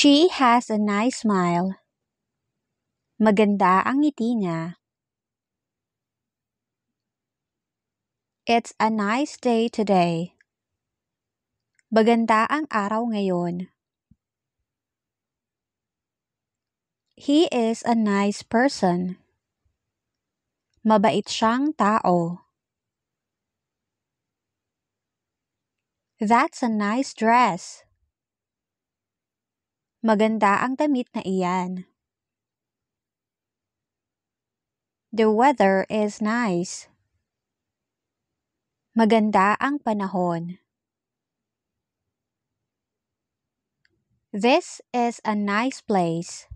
She has a nice smile. Maganda ang ngiti niya. It's a nice day today. Maganda ang araw ngayon. He is a nice person. Mabait siyang tao. That's a nice dress. Maganda ang damit na iyan. The weather is nice. Maganda ang panahon. This is a nice place.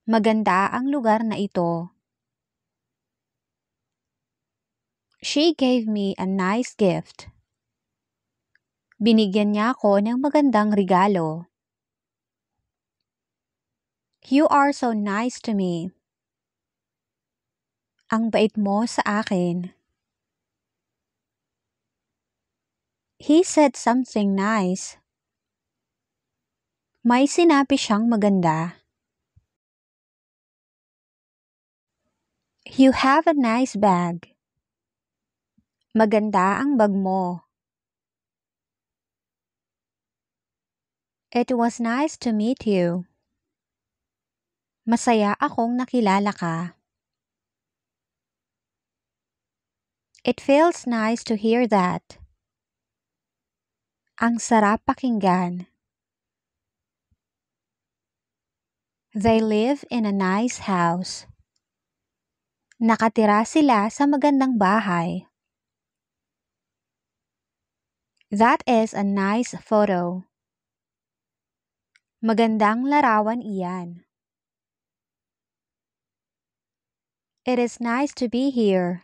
Maganda ang lugar na ito. She gave me a nice gift. Binigyan niya ako ng magandang regalo. You are so nice to me. Ang bait mo sa akin. He said something nice. May sinabi siyang maganda. You have a nice bag. Maganda ang bag mo. It was nice to meet you. Masaya akong nakilala ka. It feels nice to hear that. Ang sarap pakinggan. They live in a nice house. Nakatira sila sa magandang bahay. That is a nice photo. Magandang larawan iyan. It is nice to be here.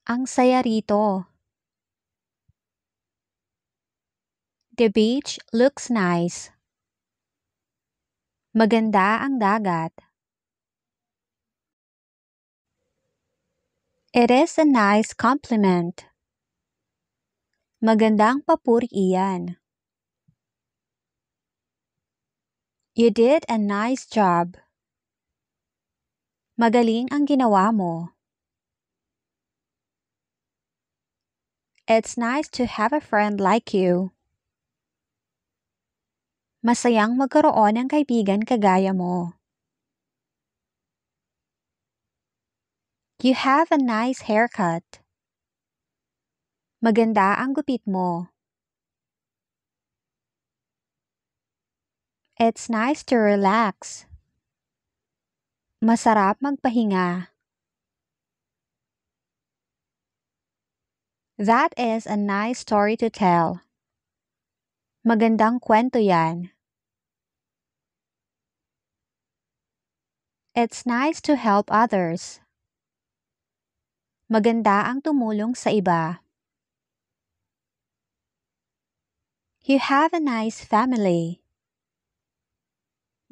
Ang saya rito. The beach looks nice. Maganda ang dagat. It is a nice compliment. Magandang papuri iyan. You did a nice job. Magaling ang ginawa mo. It's nice to have a friend like you. Masayang magkaroon ng kaibigan kagaya mo. You have a nice haircut. Maganda ang gupit mo. It's nice to relax. Masarap magpahinga. That is a nice story to tell. Magandang kwento yan. It's nice to help others. Maganda ang tumulong sa iba. You have a nice family.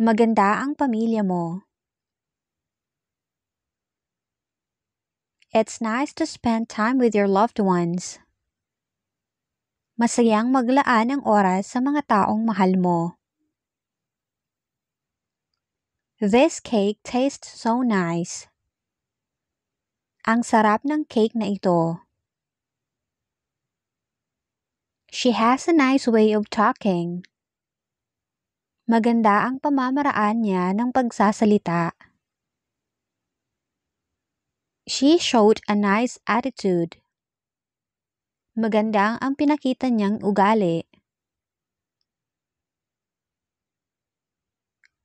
Maganda ang pamilya mo. It's nice to spend time with your loved ones. Masayang maglaan ng oras sa mga taong mahal mo. This cake tastes so nice. Ang sarap ng cake na ito. She has a nice way of talking. Maganda ang pamamaraan niya ng pagsasalita. She showed a nice attitude. Magandang ang pinakita niyang ugali.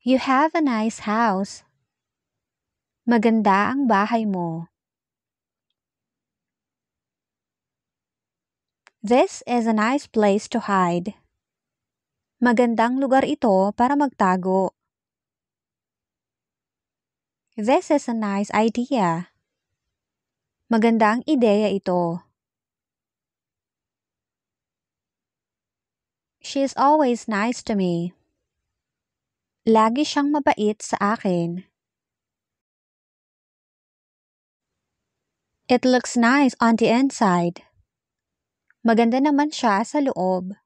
You have a nice house. Maganda ang bahay mo. This is a nice place to hide. Magandang lugar ito para magtago. This is a nice idea. Magandang ideya ito. She is always nice to me. Lagi siyang mabait sa akin. It looks nice on the inside. Maganda naman siya sa loob.